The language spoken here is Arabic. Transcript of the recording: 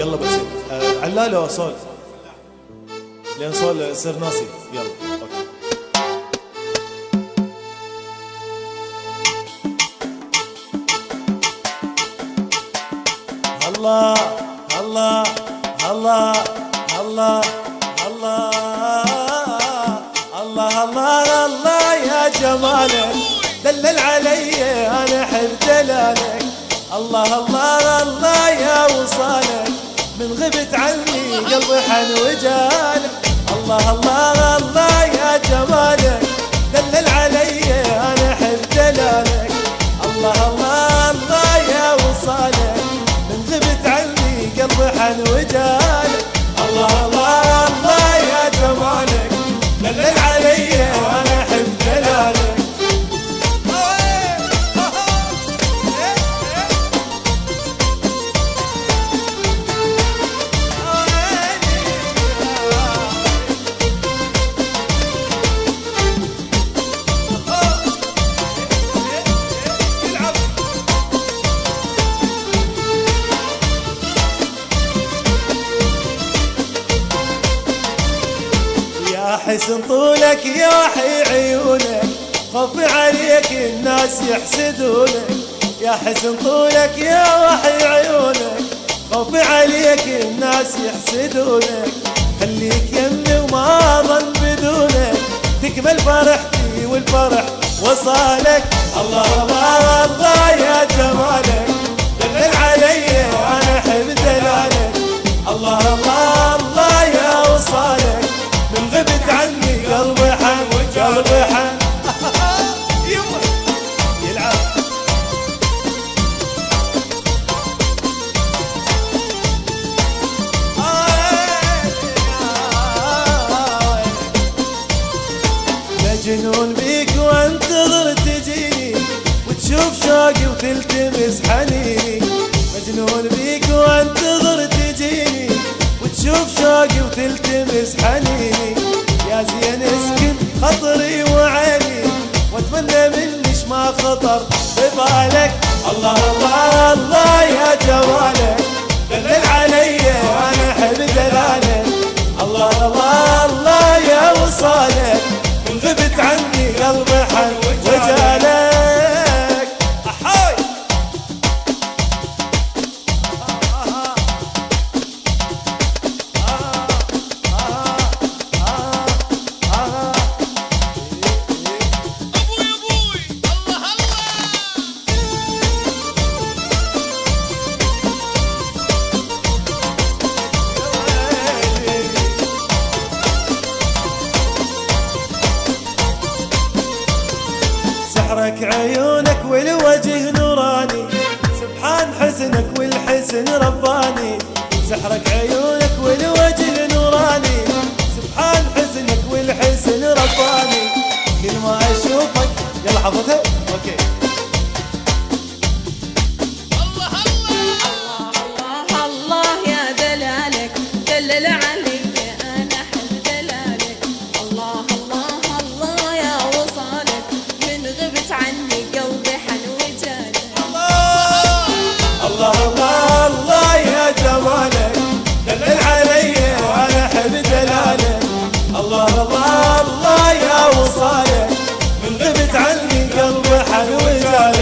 يلا بس علالة صول لين صول يصير ناسي. يلا اوكي. الله الله الله الله الله الله الله الله يا جمالك دلل علي انا احب دلالك. الله الله الله يا وصالك من غبت عني قلبي حن وجالك. الله الله الله يا جمالك دلل علي انا احب دلالك. الله الله الله يا وصالك من غبت عني قلبي حن وجالك. الله الله الله يا جمالك دلل علي انا احب دلالك. يا حسن طولك يا وحي عيونك خفي عليك الناس يحسدونك. يا حسن طولك يا وحي عيونك خفي عليك الناس يحسدونك. خليك يمي وما ظن بدونك تكمل فرحتي والفرح وصالك. الله الله الله يا جمالك دلل علي انا احب دلالك. الله الله الله يا وصالك من غبت عني قلبي حن قلبي حن يلعب. مجنون بيك وانتظر تجيني وتشوف شوقي وتلتمس حنيني. مجنون بيك وانتظر تجيني وتشوف شوقي وتلتمس حنيني. يا زين اسكن خطري وعيني واتمنى منش ما خطر ببالك. الله الله الله يا جمالك دلل علي انا احب دلالك. الله الله الله يا وصالك من غبت عني قلبي حن وجالك. احاي سحرك عيونك والوجه نوراني سبحان حسنك والحسن رباني. سحرك عيونك والوجه نوراني سبحان حسنك والحسن رباني. كل ما اشوفك يلا حفظها اوكي. الله الله الله الله يا دلالك دلل علي انا احب دلالك. الله الله الله يا وصالك من غبت عني قلبي حن وجالك. الله الله الله يا جمالك دلل علي انا احب دلالك. الله الله الله يا وصالك من غبت عني قلبي حن وجالك.